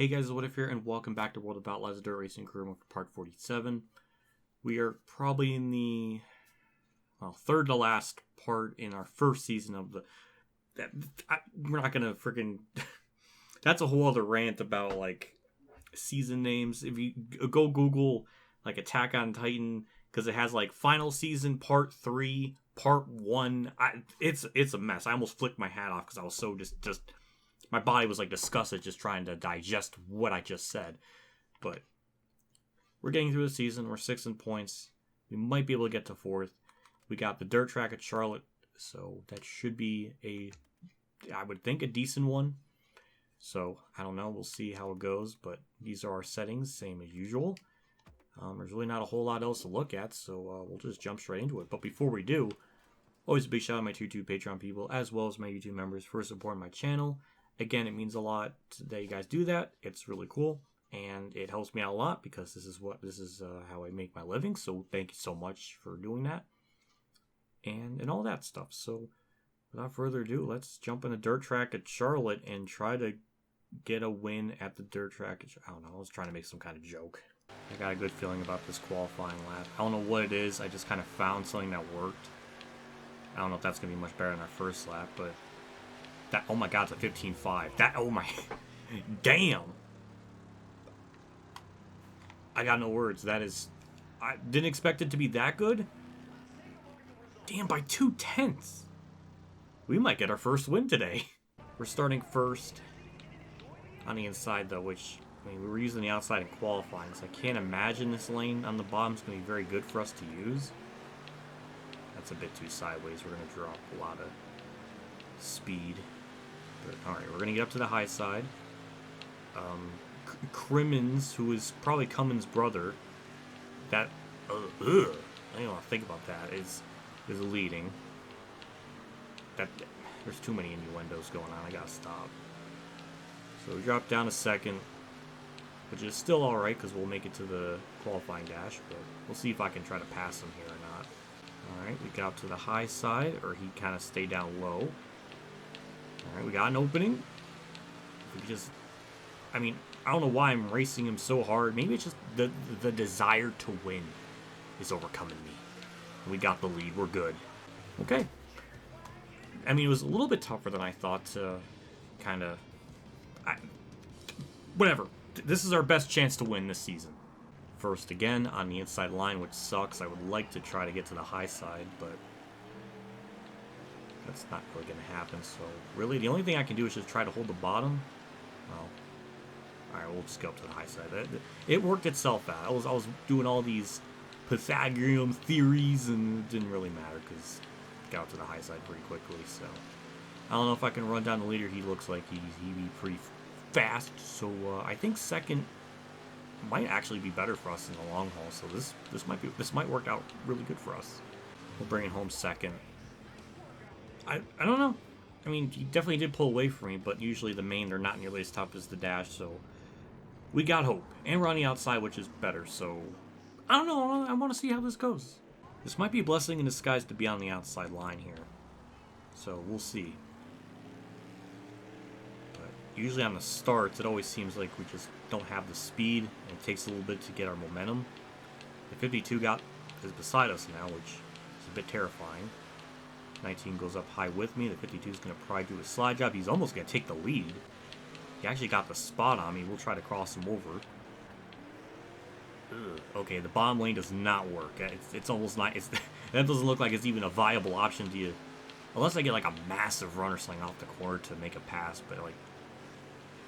Hey guys, it's WhatiFRacing here, and welcome back to World of Outlaws Dirt Racing Career Mode for part 47. We are probably in the third to last part in our first season of the... we're not gonna freaking... That's a whole other rant about, like, season names. If you go Google, like, Attack on Titan, because it has, like, Final Season Part 3, Part 1. It's a mess. I almost flicked my hat off because I was so just my body was like disgusted just trying to digest what I just said. But we're getting through the season. We're 6 in points. We might be able to get to 4th. We got the dirt track at Charlotte, so that should be I would think, a decent one. So, I don't know. We'll see how it goes, but these are our settings, same as usual. There's really not a whole lot else to look at, so we'll just jump straight into it. But before we do, always a big shout out to my two Patreon people, as well as my YouTube members, for supporting my channel. Again, it means a lot that you guys do that. It's really cool, and it helps me out a lot because this is how I make my living. So thank you so much for doing that, and all that stuff. So without further ado, let's jump in the dirt track at Charlotte and try to get a win at the dirt track. I don't know. I was trying to make some kind of joke. I got a good feeling about this qualifying lap. I don't know what it is. I just kind of found something that worked. I don't know if that's gonna be much better than our first lap, but. That, oh my god, it's a 15.5. That, oh my, damn. I got no words. That is, I didn't expect it to be that good. Damn, by 2/10. We might get our first win today. We're starting first on the inside though, which, I mean, we were using the outside in qualifying, so I can't imagine this lane on the bottom is going to be very good for us to use. That's a bit too sideways. We're going to drop a lot of speed. But, alright, we're going to get up to the high side. Crimmins, who is probably Cummins' brother, that, I don't want to think about that, is leading. There's too many innuendos going on, I gotta stop. So we drop down to second, which is still alright, because we'll make it to the qualifying dash, but we'll see if I can try to pass him here or not. Alright, we got up to the high side, or he kind of stayed down low. Alright, we got an opening. I mean, I don't know why I'm racing him so hard. Maybe it's just the desire to win is overcoming me. We got the lead. We're good. Okay. I mean, it was a little bit tougher than I thought to kind of... Whatever. This is our best chance to win this season. First again on the inside line, which sucks. I would like to try to get to the high side, but... that's not really going to happen, so really the only thing I can do is just try to hold the bottom. Well, alright, we'll just go up to the high side. It worked itself out. I was doing all these Pythagorean theories, and it didn't really matter because I got up to the high side pretty quickly, so I don't know if I can run down the leader. He looks like he'd be pretty fast, so I think second might actually be better for us in the long haul, so this might work out really good for us. We'll bring it home second. I don't know. I mean, he definitely did pull away from me, but usually the main, they're not nearly as tough as the dash, so we got hope. And we're on the outside, which is better, so I don't know. I want to see how this goes. This might be a blessing in disguise to be on the outside line here, so we'll see. But usually on the starts, it always seems like we just don't have the speed, and it takes a little bit to get our momentum. The 52 is beside us now, which is a bit terrifying. 19 goes up high with me. The 52 is going to probably do a slide job. He's almost going to take the lead. He actually got the spot on me. We'll try to cross him over. Okay, the bottom lane does not work. It's almost not... that doesn't look like it's even a viable option to you. Unless I get like a massive runner sling off the corner to make a pass. But like,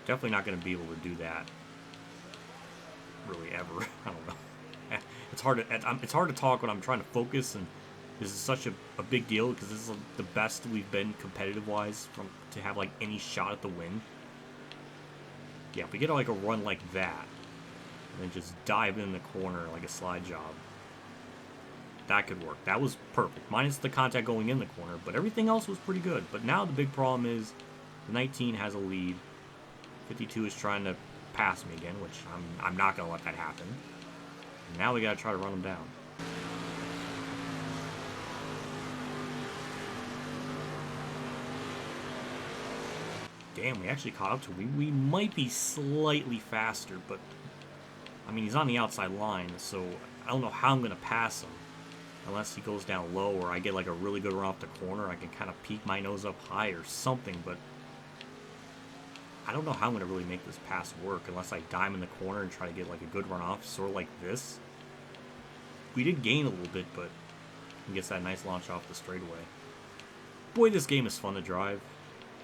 definitely not going to be able to do that. Really, ever. I don't know. It's hard to talk when I'm trying to focus, and this is such a big deal because this is the best we've been competitive-wise to have like any shot at the win. Yeah, if we get like a run like that, and then just dive in the corner like a slide job, that could work. That was perfect, minus the contact going in the corner, but everything else was pretty good. But now the big problem is the 19 has a lead. 52 is trying to pass me again, which I'm not going to let that happen. And now we got to try to run him down. Damn, we actually caught up to him. We might be slightly faster, but... I mean, he's on the outside line, so I don't know how I'm going to pass him. Unless he goes down low, or I get like a really good run off the corner. I can kind of peek my nose up high or something, but... I don't know how I'm going to really make this pass work unless I dime in the corner and try to get like a good run off, sort of like this. We did gain a little bit, but he gets that nice launch off the straightaway. Boy, this game is fun to drive.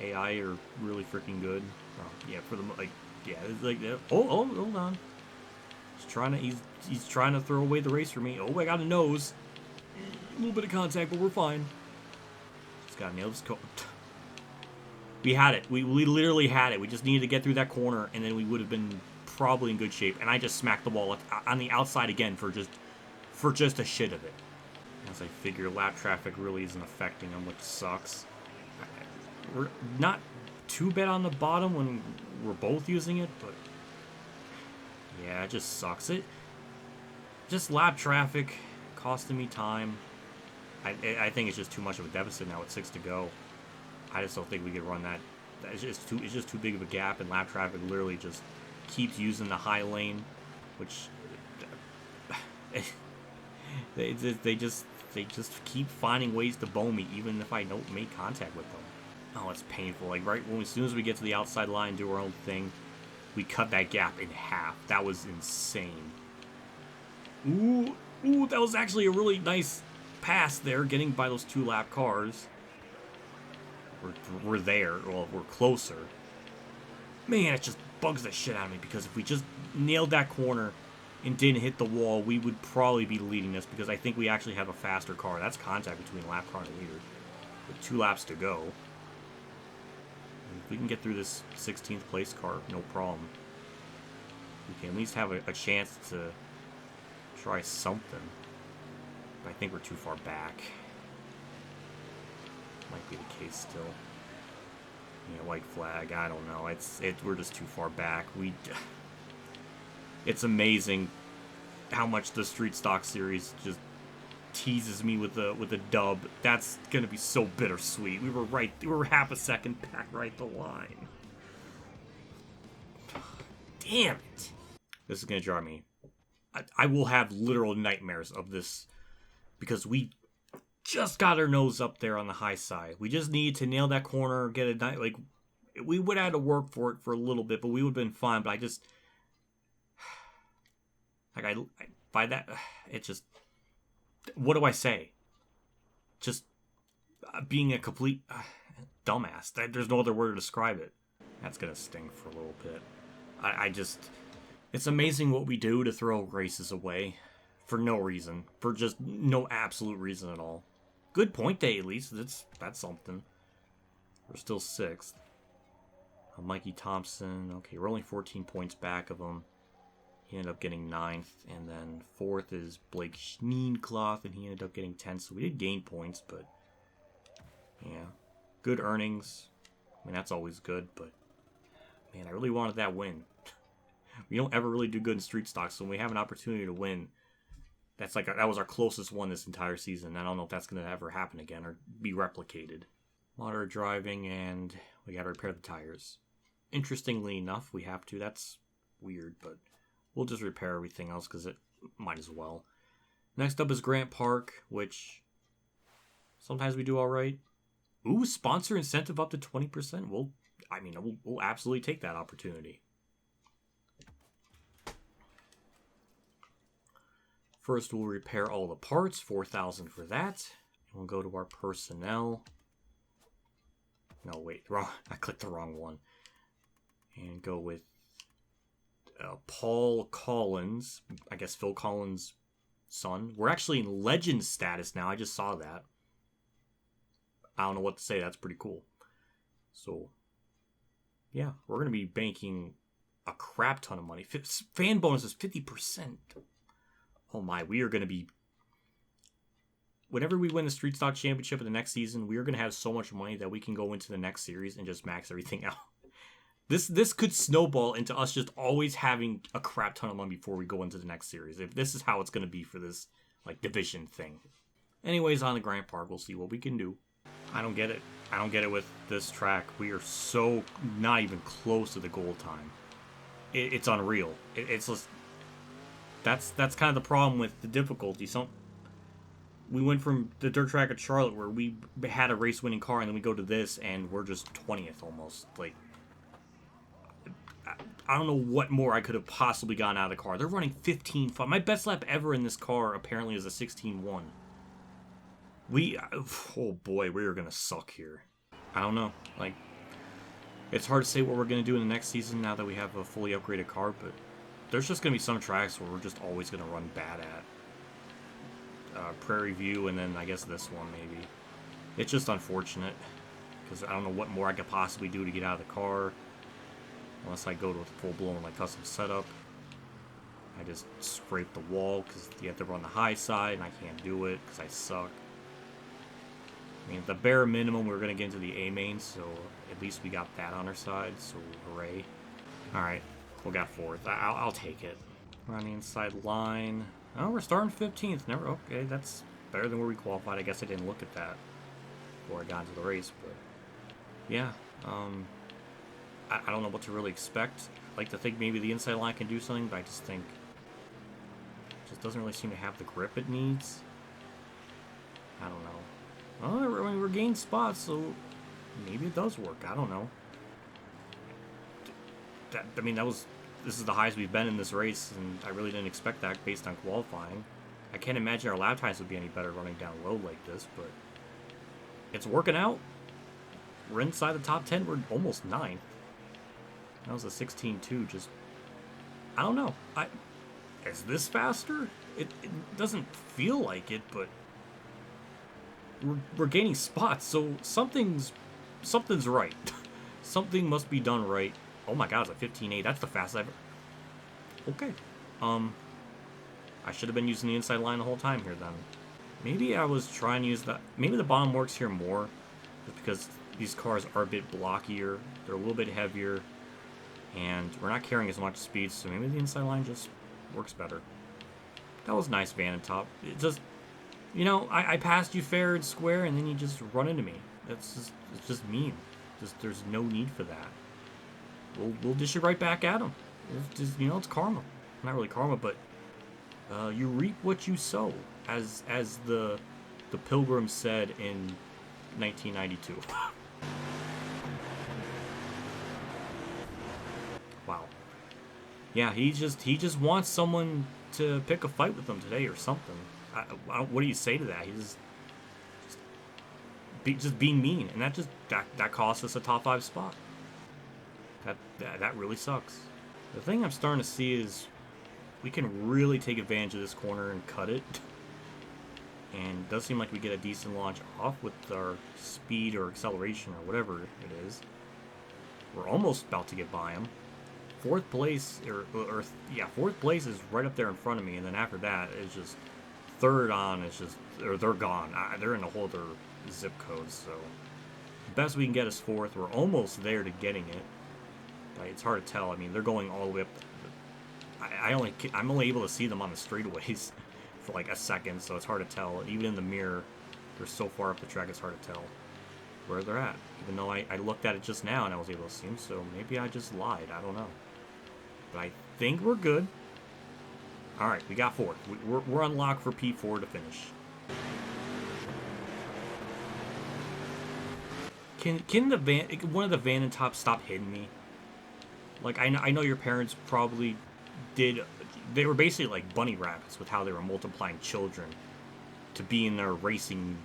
AI are really freaking good. Yeah, for the like, yeah, it's like oh, hold on. He's trying to throw away the race for me. Oh, I got a nose. A little bit of contact, but we're fine. Just gotta nail this. We had it. We literally had it. We just needed to get through that corner, and then we would have been probably in good shape. And I just smacked the wall on the outside again for just a shit of it. As I figure, lap traffic really isn't affecting them, which sucks. We're not too bad on the bottom when we're both using it, but yeah, it just sucks. Just lap traffic costing me time. I think it's just too much of a deficit now with 6 to go. I just don't think we could run that. It's just too big of a gap, and lap traffic literally just keeps using the high lane, which they just keep finding ways to bow me, even if I don't make contact with them. Oh, it's painful. Like as soon as we get to the outside line, do our own thing, we cut that gap in half. That was insane. Ooh, that was actually a really nice pass there, getting by those 2 lap cars. We're there, well, we're closer. Man, it just bugs the shit out of me, because if we just nailed that corner and didn't hit the wall, we would probably be leading this, because I think we actually have a faster car. That's contact between lap car and leader, with 2 laps to go. And if we can get through this 16th place car, no problem. We can at least have a chance to try something. But I think we're too far back. Might be the case still. Yeah, white flag. I don't know. We're just too far back. It's amazing how much the Street Stock series just teases me with a dub. That's gonna be so bittersweet. We were half a second back right the line. Damn it! This is gonna drive me. I will have literal nightmares of this, because we just got our nose up there on the high side. We just need to nail that corner, get a night. Like, we would have had to work for it for a little bit, but we would have been fine. But I just, like, by that, it just, what do I say? Just being a complete dumbass. There's no other word to describe it. That's gonna sting for a little bit. I just, it's amazing what we do to throw races away for no reason, for just no absolute reason at all. Good point day, at least. That's something. We're still 6th. Mikey Thompson. Okay, we're only 14 points back of him. He ended up getting 9th. And then 4th is Blake Schneenkloth, and he ended up getting 10th. So we did gain points, but yeah. Good earnings. I mean, that's always good, but man, I really wanted that win. We don't ever really do good in Street Stock, so when we have an opportunity to win, that was our closest one this entire season. I don't know if that's going to ever happen again or be replicated. Moderate driving, and we got to repair the tires. Interestingly enough, we have to. That's weird, but we'll just repair everything else because it might as well. Next up is Grant Park, which sometimes we do all right. Ooh, sponsor incentive up to 20%. We'll absolutely take that opportunity. First, we'll repair all the parts, $4,000 for that. We'll go to our personnel. No, wait, I clicked the wrong one. And go with Paul Collins. I guess Phil Collins' son. We're actually in legend status now. I just saw that. I don't know what to say. That's pretty cool. So, yeah, we're going to be banking a crap ton of money. Fan bonus is 50%. Oh my, we are going to be... Whenever we win the Street Stock Championship in the next season, we are going to have so much money that we can go into the next series and just max everything out. This could snowball into us just always having a crap ton of money before we go into the next series. If this is how it's going to be for this like division thing. Anyways, on the Grant Park, we'll see what we can do. I don't get it. I don't get it with this track. We are so not even close to the goal time. It's unreal. It's just that's kind of the problem with the difficulty. We went from the dirt track at Charlotte where we had a race-winning car, and then we go to this, and we're just 20th almost. Like, I don't know what more I could have possibly gotten out of the car. They're running 15.5. My best lap ever in this car apparently is a 16.1. Oh boy, we are gonna suck here. I don't know. Like, it's hard to say what we're gonna do in the next season now that we have a fully upgraded car, but there's just gonna be some tracks where we're just always gonna run bad at. Prairie View, and then I guess this one maybe. It's just unfortunate because I don't know what more I could possibly do to get out of the car unless I go to a full-blown like custom setup. I just scrape the wall because you have to run the high side, and I can't do it because I suck. I mean, at the bare minimum, we're going to get into the A main, so at least we got that on our side, so hooray. Alright, we got fourth. I'll take it. We're on the inside line. Oh, we're starting 15th. Okay, that's better than where we qualified. I guess I didn't look at that before I got into the race, but yeah. I don't know what to really expect. I like to think maybe the inside line can do something, but I just think it just doesn't really seem to have the grip it needs. I don't know. Well, I mean, we're gaining spots, so maybe it does work. I don't know. This is the highest we've been in this race, and I really didn't expect that based on qualifying. I can't imagine our lap times would be any better running down low like this, but it's working out. We're inside the top 10. We're almost 9th. That was a 16.2. Just, I don't know. Is this faster? It doesn't feel like it, but we're gaining spots, so something's right. Something must be done right. Oh my god, it's a 15.8. That's the fastest I've ever... Okay. I should have been using the inside line the whole time here then. Maybe I was trying to use that. Maybe the bottom works here more, just because these cars are a bit blockier. They're a little bit heavier, and we're not carrying as much speed, so maybe the inside line just works better. That was nice, Van and Top. It just, you know, I passed you fair and square, and then you just run into me. It's just mean. There's no need for that. We'll dish it right back at them. It's just, you know, it's karma. Not really karma, but you reap what you sow, as the Pilgrim said in 1992. Wow. Yeah, he just wants someone to pick a fight with him today or something. What do you say to that? He's just being mean, and that cost us a top 5 spot. That really sucks. The thing I'm starting to see is we can really take advantage of this corner and cut it. And it does seem like we get a decent launch off with our speed or acceleration or whatever it is. We're almost about to get by him. Fourth place is right up there in front of me, and then after that is just third on. They're gone. They're in a whole other zip code. So the best we can get is fourth. We're almost there to getting it. It's hard to tell. I mean, they're going all the way up. I'm only able to see them on the straightaways for like a second, so it's hard to tell. Even in the mirror, they're so far up the track, it's hard to tell where they're at. Even though I looked at it just now and I was able to see them, so maybe I just lied. I don't know. But I think we're good. All right, we got fourth. We're unlocked for P4 to finish. Can one of the Van and Top stop hitting me? Like, I know your parents probably did. They were basically like bunny rabbits with how they were multiplying children to be in their racing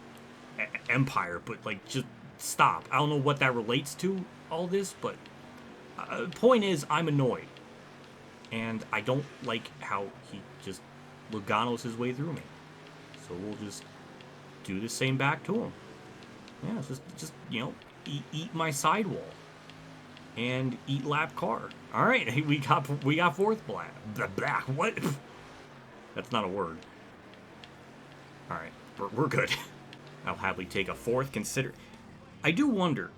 empire, but like, just stop. I don't know what that relates to, all this, but point is, I'm annoyed. And I don't like how he just Logano's his way through me. So we'll just do the same back to him. Yeah, just you know, eat my sidewall. And eat lap car. All right, we got fourth black. What? That's not a word. All right, we're good. I'll happily take a fourth. I do wonder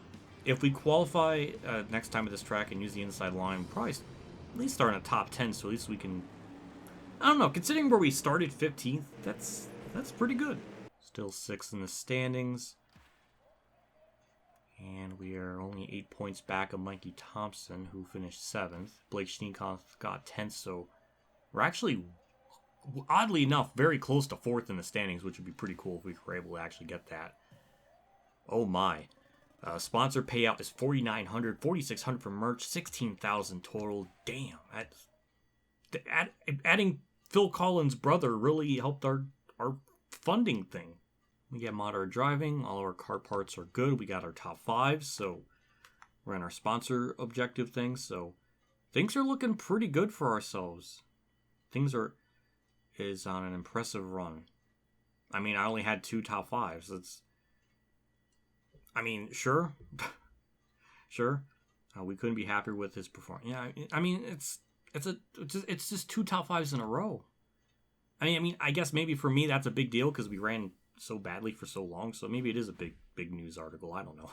if we qualify next time at this track and use the inside line. We'll probably at least start in a top 10, so at least we can. I don't know. Considering where we started 15th, that's pretty good. Still 6th in the standings. And we are only 8 points back of Mikey Thompson, who finished 7th. Blake Schneekopf got 10th, so we're actually, oddly enough, very close to 4th in the standings, which would be pretty cool if we were able to actually get that. Oh my. Sponsor payout is $4,900, $4,600 for merch, $16,000 total. Damn. Adding Phil Collins' brother really helped our funding thing. We get moderate driving. All of our car parts are good. We got our top 5, so we're in our sponsor objective thing. So things are looking pretty good for ourselves. Is on an impressive run. I mean, I only had 2 top 5s. Sure. Sure. We couldn't be happier with his performance. Yeah, I mean, it's just 2 top 5s in a row. I guess maybe for me that's a big deal because we ran so badly for so long, so maybe it is a big news article. I don't know.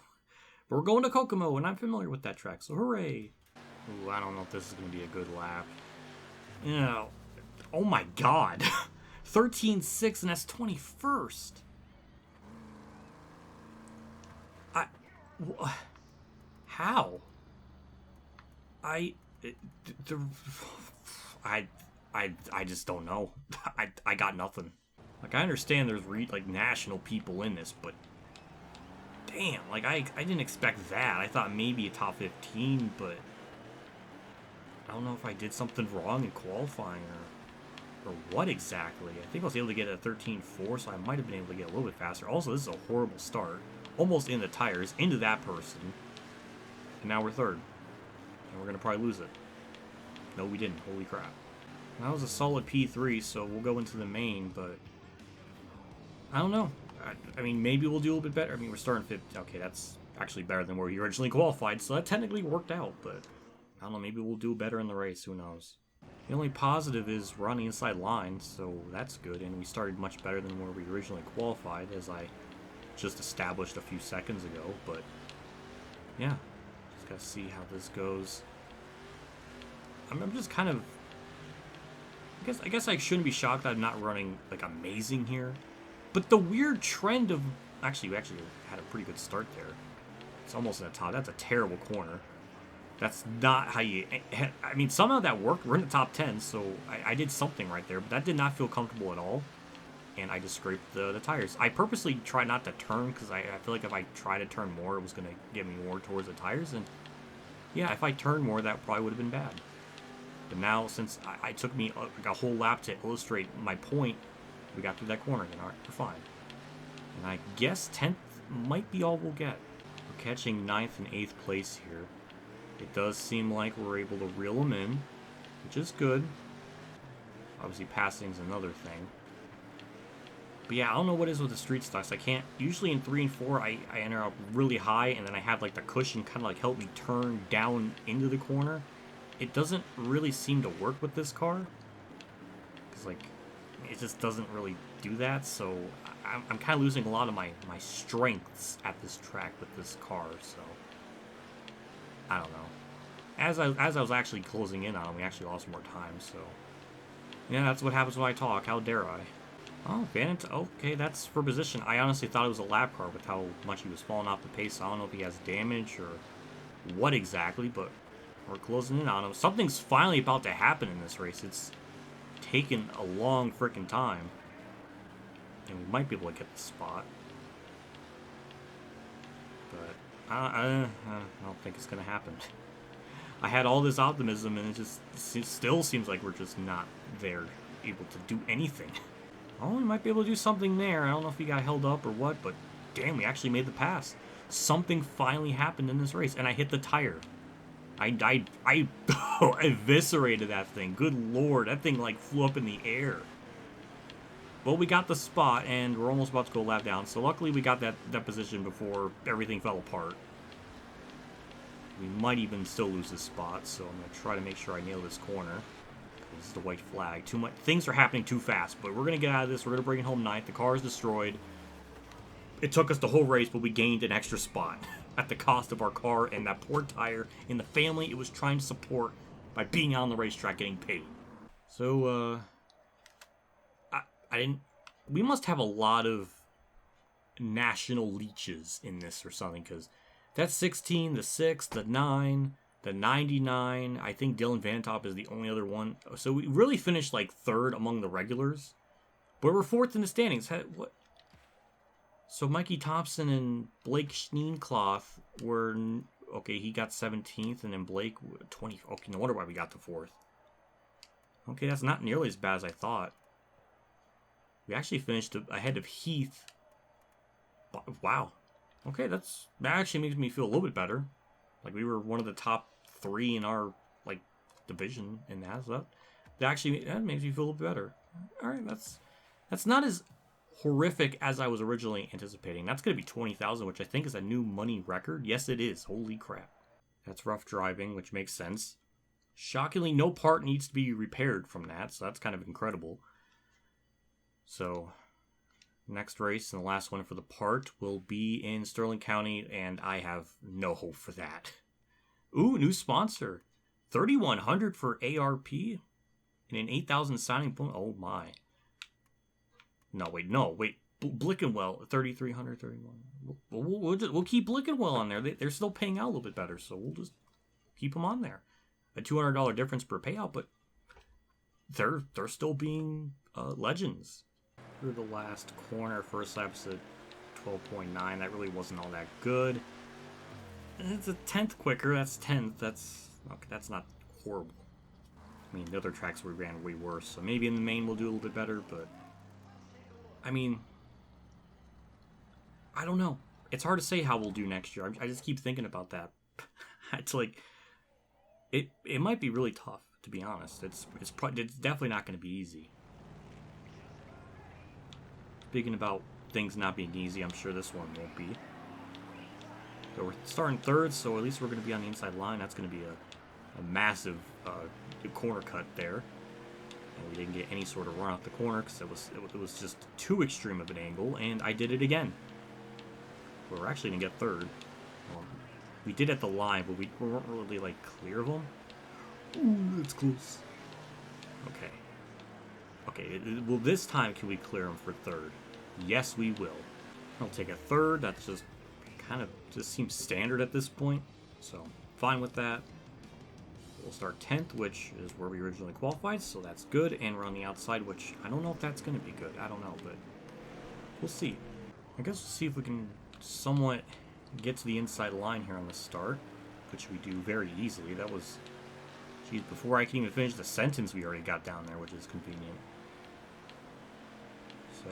But we're going to Kokomo, and I'm familiar with that track, so hooray! Ooh, I don't know if this is going to be a good lap. Oh my god. 13.6, and that's 21st. How? I just don't know. I got nothing. Like, I understand there's national people in this, but damn, I didn't expect that. I thought maybe a top 15, but I don't know if I did something wrong in qualifying or what exactly. I think I was able to get a 13.4, so I might have been able to get a little bit faster. Also, this is a horrible start. Almost in the tires, into that person. And now we're 3rd. And we're going to probably lose it. No, we didn't. Holy crap. That was a solid P3, so we'll go into the main, but I don't know. Maybe we'll do a little bit better. We're starting 5th. Okay, that's actually better than where we originally qualified, so that technically worked out, but I don't know. Maybe we'll do better in the race. Who knows? The only positive is we're on the inside line, so that's good, and we started much better than where we originally qualified, as I just established a few seconds ago, but yeah, just gotta see how this goes. I'm just kind of, I guess I shouldn't be shocked that I'm not running amazing here, but the weird trend of we actually had a pretty good start there. It's almost at the top. That's a terrible corner. That's not how you. Somehow that worked. We're in the top 10, so I did something right there, but that did not feel comfortable at all. And I just scraped the tires. I purposely try not to turn because I feel like if I try to turn more, it was going to get me more towards the tires. And yeah, if I turned more, that probably would have been bad. But now, since I took me a whole lap to illustrate my point, we got through that corner again. All right, we're fine. And I guess 10th might be all we'll get. We're catching 9th and 8th place here. It does seem like we're able to reel them in, which is good. Obviously, passing is another thing. But yeah, I don't know what it is with the street stocks. I can't. Usually in 3 and 4, I enter up really high, and then I have the cushion kind of help me turn down into the corner. It doesn't really seem to work with this car. Because it just doesn't really do that. So I'm kind of losing a lot of my strengths at this track with this car. So I don't know. As I was actually closing in on him, we actually lost more time. So yeah, that's what happens when I talk. How dare I? Oh, okay, that's for position. I honestly thought it was a lap car with how much he was falling off the pace. I don't know if he has damage or what exactly, but we're closing in on him. Something's finally about to happen in this race. It's taken a long freaking time. And we might be able to get the spot. But I don't think it's going to happen. I had all this optimism, and it still seems like we're just not there, able to do anything. Oh, we might be able to do something there. I don't know if he got held up or what, but damn, we actually made the pass. Something finally happened in this race, and I hit the tire. I eviscerated that thing. Good lord, that thing flew up in the air. Well, we got the spot, and we're almost about to go lap down, so luckily we got that position before everything fell apart. We might even still lose this spot, so I'm going to try to make sure I nail this corner. This is the white flag. Too much. Things are happening too fast, but we're going to get out of this. We're going to bring it home 9th. The car is destroyed. It took us the whole race, but we gained an extra spot at the cost of our car and that poor tire and the family it was trying to support by being on the racetrack getting paid. So, I didn't... We must have a lot of national leeches in this or something, because That's 16, the 6, the 9, the 99. I think Dylan Vantop is the only other one. So we really finished like third among the regulars. But we're fourth in the standings. What? So Mikey Thompson and Blake Schneencloth were... Okay, he got 17th, and then Blake 20. Okay, no wonder why we got to fourth. Okay, that's not nearly as bad as I thought. We actually finished ahead of Heath. Wow. Okay, that actually makes me feel a little bit better. Like, we were one of the top 3 in our, like, division in that. So that makes me feel a little bit better. All right, that's not as horrific as I was originally anticipating. That's going to be 20,000, which I think is a new money record. Yes, it is. Holy crap. That's rough driving, which makes sense. Shockingly, no part needs to be repaired from that, so that's kind of incredible. So, next race and the last one for the part will be in Sterling County, and I have no hope for that. Ooh, new sponsor. 3,100 for ARP and an 8,000 signing bonus. Oh my. No, wait. Blickenwell, 3,300, 31. We'll keep Blickenwell on there. They're still paying out a little bit better, so we'll just keep them on there. A $200 difference per payout, but they're still being legends. Through the last corner, first lap's at 12.9. That really wasn't all that good. It's a 10th quicker. That's 10th. That's not horrible. I mean, the other tracks we ran way worse, so maybe in the main we'll do a little bit better, but I mean, I don't know. It's hard to say how we'll do next year. I just keep thinking about that. It's like, it might be really tough, to be honest. It's definitely not going to be easy. Speaking about things not being easy, I'm sure this one won't be. So we're starting third, so at least we're going to be on the inside line. That's going to be a massive corner cut there. And we didn't get any sort of run off the corner because it was just too extreme of an angle, and I did it again. We're actually going to get third. We did at the line, but we weren't really, like, clear of them. Ooh, that's close. Okay, well, this time can we clear them for third? Yes, we will. I'll take a third. That's just kind of just seems standard at this point. So, fine with that. We'll start 10th, which is where we originally qualified, so that's good. And we're on the outside, which I don't know if that's going to be good. I don't know, but we'll see. I guess we'll see if we can somewhat get to the inside line here on the start, which we do very easily. That was, geez, before I can even finish the sentence, we already got down there, which is convenient. So,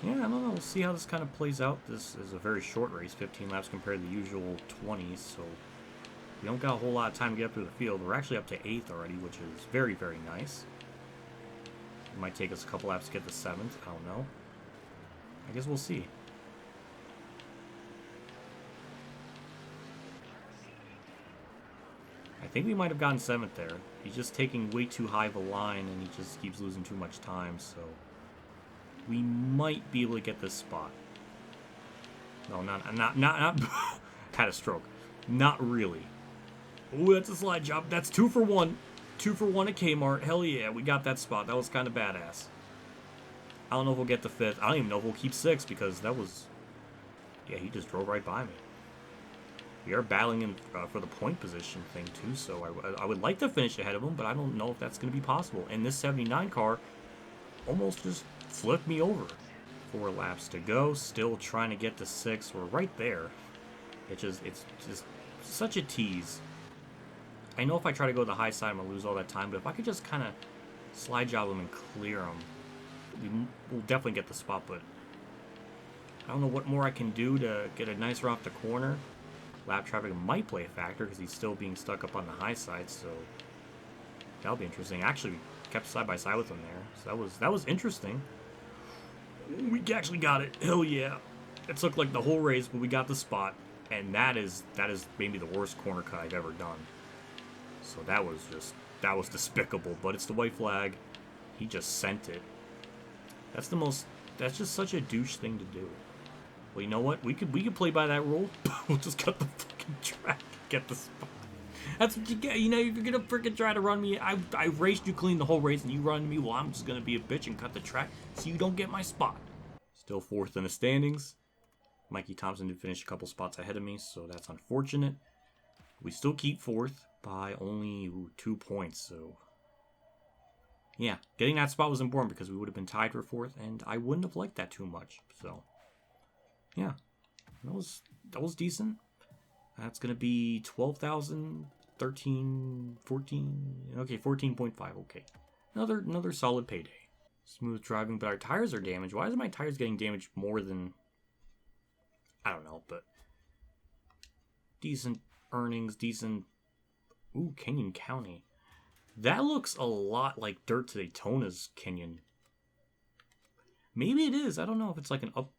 yeah, I don't know. We'll see how this kind of plays out. This is a very short race, 15 laps compared to the usual 20, so we don't got a whole lot of time to get up through the field. We're actually up to 8th already, which is very, very nice. It might take us a couple laps to get to 7th. I don't know. I guess we'll see. I think we might have gotten 7th there. He's just taking way too high of a line, and he just keeps losing too much time, so we might be able to get this spot. No, not had a stroke. Not really. Ooh, that's a slide job. That's 2 for 1. 2 for 1 at Kmart. Hell yeah, we got that spot. That was kind of badass. I don't know if we'll get the 5th. I don't even know if we'll keep 6th because that was... Yeah, he just drove right by me. We are battling him for the point position thing too, so I would like to finish ahead of him, but I don't know if that's going to be possible. And this 79 car almost just flipped me over. 4 laps to go. Still trying to get to 6. We're right there. It's just such a tease. I know if I try to go to the high side, I'm going to lose all that time, but if I could just kind of slide job him and clear him, we'll definitely get the spot, but I don't know what more I can do to get a nice run off the corner. Lap traffic might play a factor because he's still being stuck up on the high side, so that'll be interesting. Actually, we kept side by side with him there, so that was interesting. We actually got it. Hell yeah! It took like the whole race, but we got the spot, and that is maybe the worst corner cut I've ever done. So that was despicable. But it's the white flag. He just sent it. That's just such a douche thing to do. Well, you know what? We could play by that rule. We'll just cut the fucking track, get the spot. That's what you get. You know, if you're gonna freaking try to run me, I raced you clean the whole race, and you run me. Well, I'm just gonna be a bitch and cut the track so you don't get my spot. Still 4th in the standings. Mikey Thompson did finish a couple spots ahead of me, so that's unfortunate. We still keep 4th by only 2 points, so... Yeah, getting that spot was important because we would have been tied for 4th, and I wouldn't have liked that too much, so... Yeah, that was decent. That's going to be 12,000, 13, 14... Okay, 14.5, okay. Another solid payday. Smooth driving, but our tires are damaged. Why is my tires getting damaged more than... I don't know, but... Decent earnings, decent... Ooh, Kenyon County. That looks a lot like Dirt to Daytona's Kenyon. Maybe it is. I don't know if it's like an up...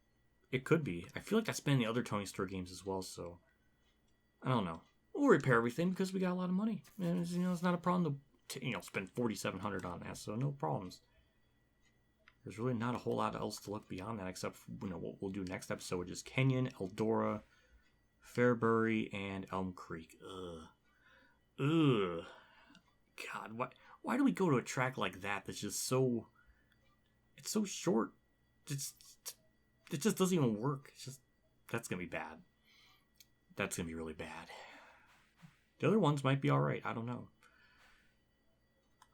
It could be. I feel like that's been in the other Tony Store games as well, so... I don't know. We'll repair everything because we got a lot of money. And, it's not a problem to spend $4,700 on that, so no problems. There's really not a whole lot else to look beyond that, except what we'll do next episode, which is Kenyon, Eldora, Fairbury, and Elm Creek. Ugh. God, why do we go to a track like that that's just so... It's so short. It just doesn't even work. That's going to be bad. That's going to be really bad. The other ones might be alright. I don't know.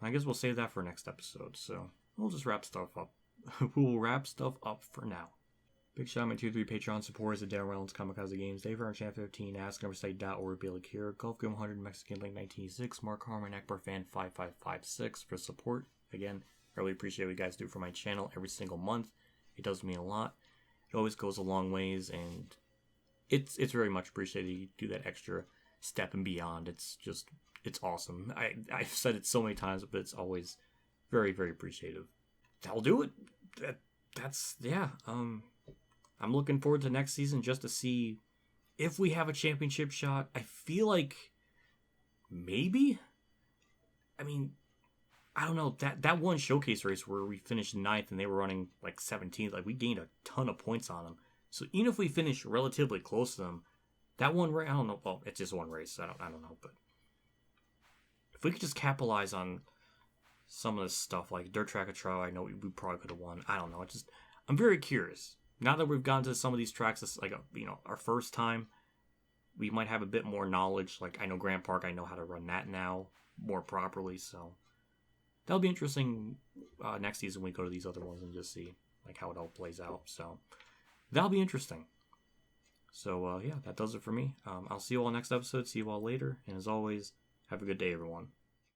I guess we'll save that for next episode, so we'll just wrap stuff up. We'll wrap stuff up for now. Big shout out to my 2-3 Patreon supporters at Dan Reynolds, Kamikazegames, Dave Aaron, Chan 15, AskNumberSite.org, Bailey Kier, Golf Game 100, Mexican Blink 1986, Mark Harman, Akbar Fan 5556 for support. Again, I really appreciate what you guys do for my channel every single month. It does mean a lot. It always goes a long ways, and it's very much appreciated. You do that extra step and beyond. It's awesome. I've said it so many times, but it's always very, very appreciative. That'll do it. That's I'm looking forward to next season just to see if we have a championship shot. I feel like maybe. I mean, I don't know. That one showcase race where we finished 9th and they were running like 17th, like we gained a ton of points on them. So even if we finish relatively close to them, that one race, I don't know. Well, it's just one race. I don't know, but if we could just capitalize on some of this stuff, like Dirt Track of Trial, I know we probably could have won. I don't know. I'm very curious. Now that we've gone to some of these tracks, it's like our first time, we might have a bit more knowledge. Like I know Grant Park, I know how to run that now more properly. So that'll be interesting next season when we go to these other ones and just see like how it all plays out. So that'll be interesting. So yeah, that does it for me. I'll see you all next episode. See you all later. And as always, have a good day, everyone.